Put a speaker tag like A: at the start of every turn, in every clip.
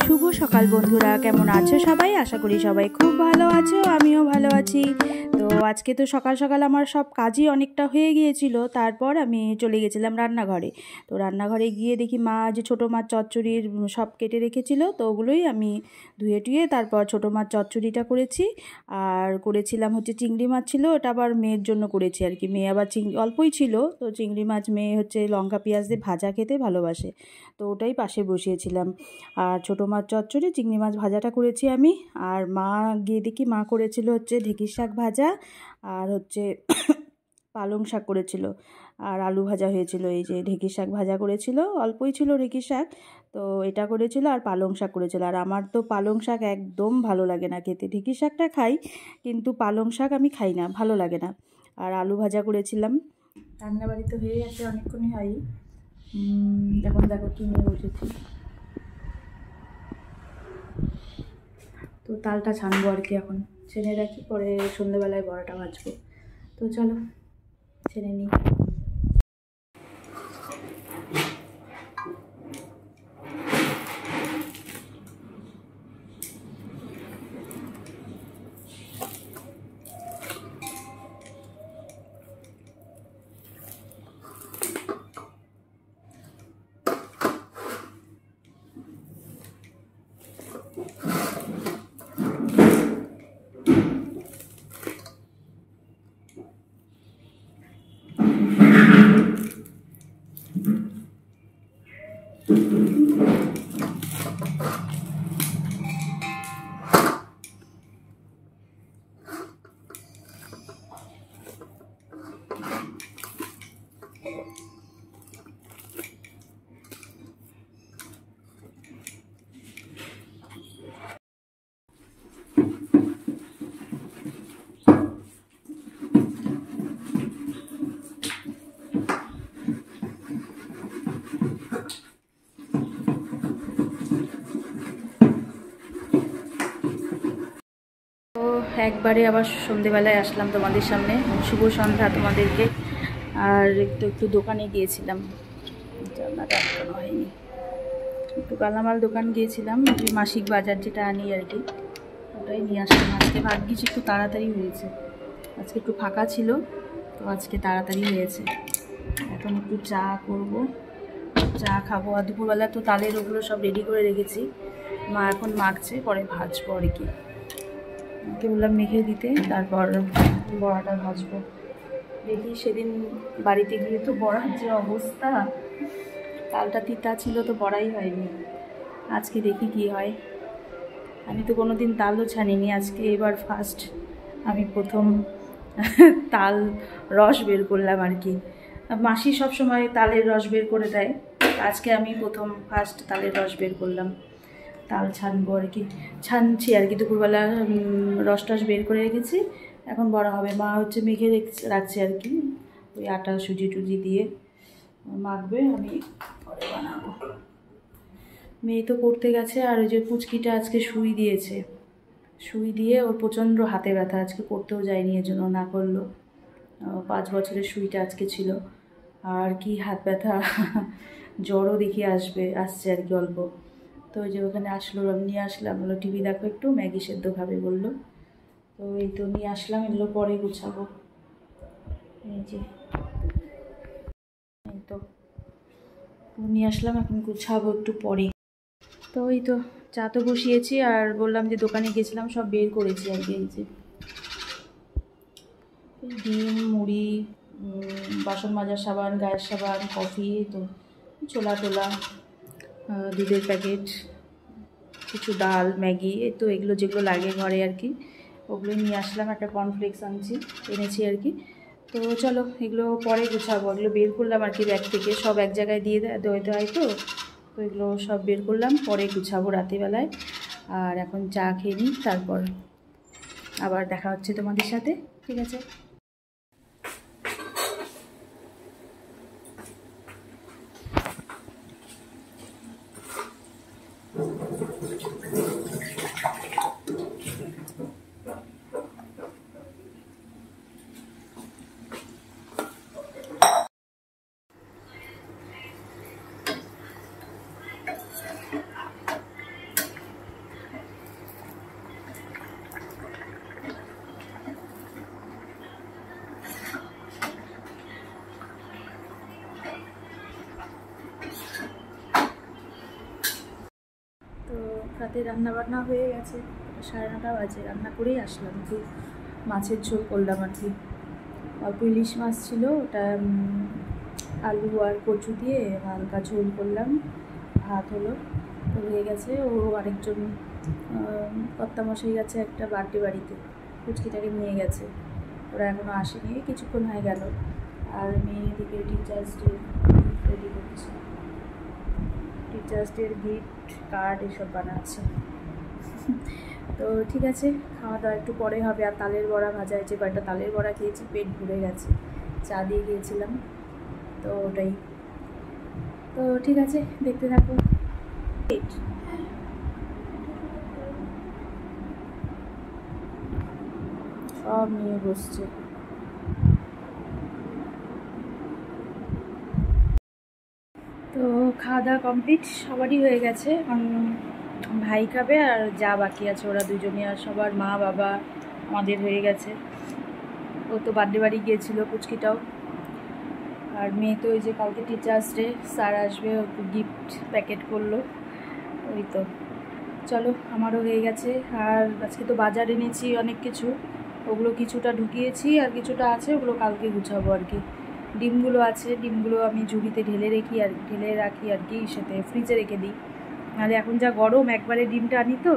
A: শুভ সকাল বন্ধুরা, কেমন আছো সবাই? আশা করি সবাই খুব ভালো আছো, আমিও ভালো আছি। তো আজকে তো সকাল সকাল আমার সব কাজই অনেকটা হয়ে গিয়েছিল। তারপর আমি চলে গেছিলাম রান্নাঘরে। তো রান্নাঘরে গিয়ে দেখি মা যে ছোটো মাছ চচ্চড়ির সব কেটে রেখেছিল, তো ওগুলোই আমি ধুয়ে টুয়ে তারপর ছোটো মাছ চচ্চড়িটা করেছি। আর করেছিলাম হচ্ছে চিংড়ি মাছ ছিল, ওটা আবার মেয়ের জন্য করেছি আর কি। মেয়ে আবার অল্পই ছিল, তো চিংড়ি মাছ মেয়ে হচ্ছে লঙ্কা পেঁয়াজ দিয়ে ভাজা খেতে ভালোবাসে, তো ওটাই পাশে বসিয়েছিলাম। আর ছোটো মাছ চচ্চড়ি চিংড়ি মাছ ভাজাটা করেছি আমি। আর মা গিয়ে দেখি মা করেছিল হচ্ছে ঢেঁকির শাক ভাজা, আর হচ্ছে পালং শাক করেছিল, আর আলু ভাজা হয়েছিল। এই যে ঢেঁকির শাক ভাজা করেছিল, অল্পই ছিল ঢেঁকির শাক, তো এটা করেছিল। আর পালং শাক করেছিল। আর আমার তো পালং শাক একদম ভালো লাগে না খেতে। ঢেঁকির শাকটা খাই, কিন্তু পালং শাক আমি খাই না, ভালো লাগে না। আর আলু ভাজা করেছিলাম। রান্নাবাড়ি তো হয়ে গেছে, অনেকক্ষণই হয়। এখন দেখো কি নিয়ে বসেছি। তো তালটা ছানবো আর কি, এখন ছেনে রাখি, পরে সন্ধ্যেবেলায় বড়াটা ভাজবো। তো চলো ছেনে নিই। একবারে আবার সন্ধেবেলায় আসলাম তোমাদের সামনে। শুভ সন্ধ্যা তোমাদেরকে। আর একটু দোকানে গিয়েছিলাম, জানলাটা আটকানো হয়নি। একটু কালামাল দোকান গিয়েছিলাম, যে মাসিক বাজার যেটা আনি আর কি, ওটাই নিয়ে আসলাম। আজকে ভাগ্যিস একটু তাড়াতাড়ি হয়েছে, আজকে একটু ফাঁকা ছিল, তো আজকে তাড়াতাড়ি হয়েছে। এখন একটু চা করব, চা খাবো। আর দুপুরবেলা তো তালের ওগুলো সব রেডি করে রেখেছি, মা এখন মাখছে, পরে ভাজবো আর কি। ওকে বললাম মেখে দিতে, তারপর বড়াটা ভাজবো। দেখি সেদিন বাড়িতে গিয়ে তো বড়ার যে অবস্থা, তালটা তিতা ছিল তো বড়াই হয়নি। আজকে দেখি কি হয়। আমি তো কোনো দিন তালও ছানিনি, আজকে এবার ফার্স্ট আমি প্রথম তাল রস বের করলাম আর কি। মাসি সব সময় তালের রস বের করে দেয়, আজকে আমি প্রথম ফার্স্ট তালের রস বের করলাম। তাল ছানবো আর কি, ছানছি আর কি। দুপুরবেলা রস টস বের করে রেখেছি, এখন বড়া হবে। মা হচ্ছে মেখে রাখছে আর কি, ওই আটা সুজি টুজি দিয়ে মাখবে, আমি পরে বানাবো। মেয়ে তো পড়তে গেছে, আর ওই যে পুচকিটা আজকে সুই দিয়েছে, সুই দিয়ে ওর প্রচণ্ড হাতে ব্যথা, আজকে পড়তেও যায়নি, এজন্য না করলো। 5 বছরের সুইটা আজকে ছিল। আর কি হাত ব্যথা, জ্বরও দেখি আসছে আর কি অল্প। তো ওই যে ওখানে আসলো, আমি নিয়ে আসলাম, বললো টিভি দেখো একটু, ম্যাগি সেদ্ধ খাবে বললো। তো এই তো নিয়ে আসলাম, এগুলো পরে গুছাবো। এই যে এই তো নিয়ে আসলাম, এখন গুছাবো একটু পরে। তো এই তো চা তো বসিয়েছি, আর বললাম যে দোকানে গেছিলাম, সব বের করেছি আর কি। এই যে ডিম, মুড়ি, বাসন মাজার সাবান, গায়ের সাবান, কফি, তো ছোলা টোলা, দুধের প্যাকেট, কিছু ডাল, ম্যাগি, তো এগুলো যেগুলো লাগে ঘরে আর কি, ওগুলো নিয়ে আসলাম। একটা কর্নফ্লেক্স এনেছি আর কি। তো চলো এগুলো পরে গুছাবো, এগুলো বের করলাম আর কি ব্যাগ থেকে, সব এক জায়গায় দিয়ে দিতে হয় তো এগুলো সব বের করলাম, পরে গুছাবো রাতেরবেলায়। আর এখন চা খেয়ে নিই, তারপর আবার দেখা হচ্ছে তোমাদের সাথে, ঠিক আছে? রাতে রান্না বান্না হয়ে গেছে, 9:30 বাজে। রান্না করেই আসলাম, একটু মাছের ঝোল করলাম আর কি। অল্প ইলিশ মাছ ছিল, ওটা আলু আর কচু দিয়ে হালকা ঝোল করলাম। ভাত হলো, হয়ে গেছে। ও আরেকজন কর্তামশাই গেছে একটা বার্থডে বাড়িতে, পুচকিটাকে নিয়ে গেছে, ওরা এখনও আসেনি, কিছুক্ষণ হয়ে গেল। আর মেয়ে এদিকে টিচার্স ডে রেডি করছে, টিচার্স ডের গিফট কার্ড এসব বানাচ্ছে। তো ঠিক আছে, খাওয়া দাওয়া একটু পরে হবে। আর তালের বড়া ভাজা হয়েছে, কয়েকটা তালের বড়া খেয়েছি, পেট ভরে গেছে, চা দিয়ে গিয়েছিলাম, তো ওটাই। তো ঠিক আছে, দেখতে থাকো। সব নিয়ে বসছে। তো খাওয়া দাওয়া কমপ্লিট, সবারই হয়ে গেছে। ভাই খাবে আর যা বাকি আছে ওরা দুজনই, আর সবার মা বাবা আমাদের হয়ে গেছে। ও তো বার্থডে বাড়ি গিয়েছিলো, পুচকিটাও। আর মেয়ে তো ওই যে কালকে টিচার্স ডে, স্যার আসবে, ওকে গিফট প্যাকেট করলো, ওই তো। চলো, আমারও হয়ে গেছে। আর আজকে তো বাজার এনেছি অনেক কিছু, ওগুলো কিছুটা ঢুকিয়েছি আর কিছুটা আছে, ওগুলো কালকে গুছাবো আর কি। ডিমগুলো আছে, ডিমগুলো আমি ঝুড়িতে ঢেলে রাখি আর কি, সাথে ফ্রিজে রেখে দিই। নাহলে এখন যা গরম, একবারে ডিমটা আনি তো,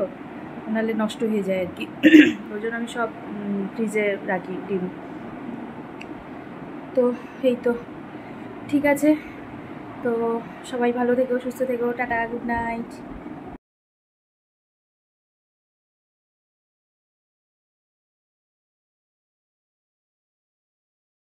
A: নাহলে নষ্ট হয়ে যায় আর কি। ওই জন্য আমি সব ফ্রিজে রাখি ডিম। তো এই তো, ঠিক আছে। তো সবাই ভালো থেকো, সুস্থ থেকো, টাটা, গুড নাইট।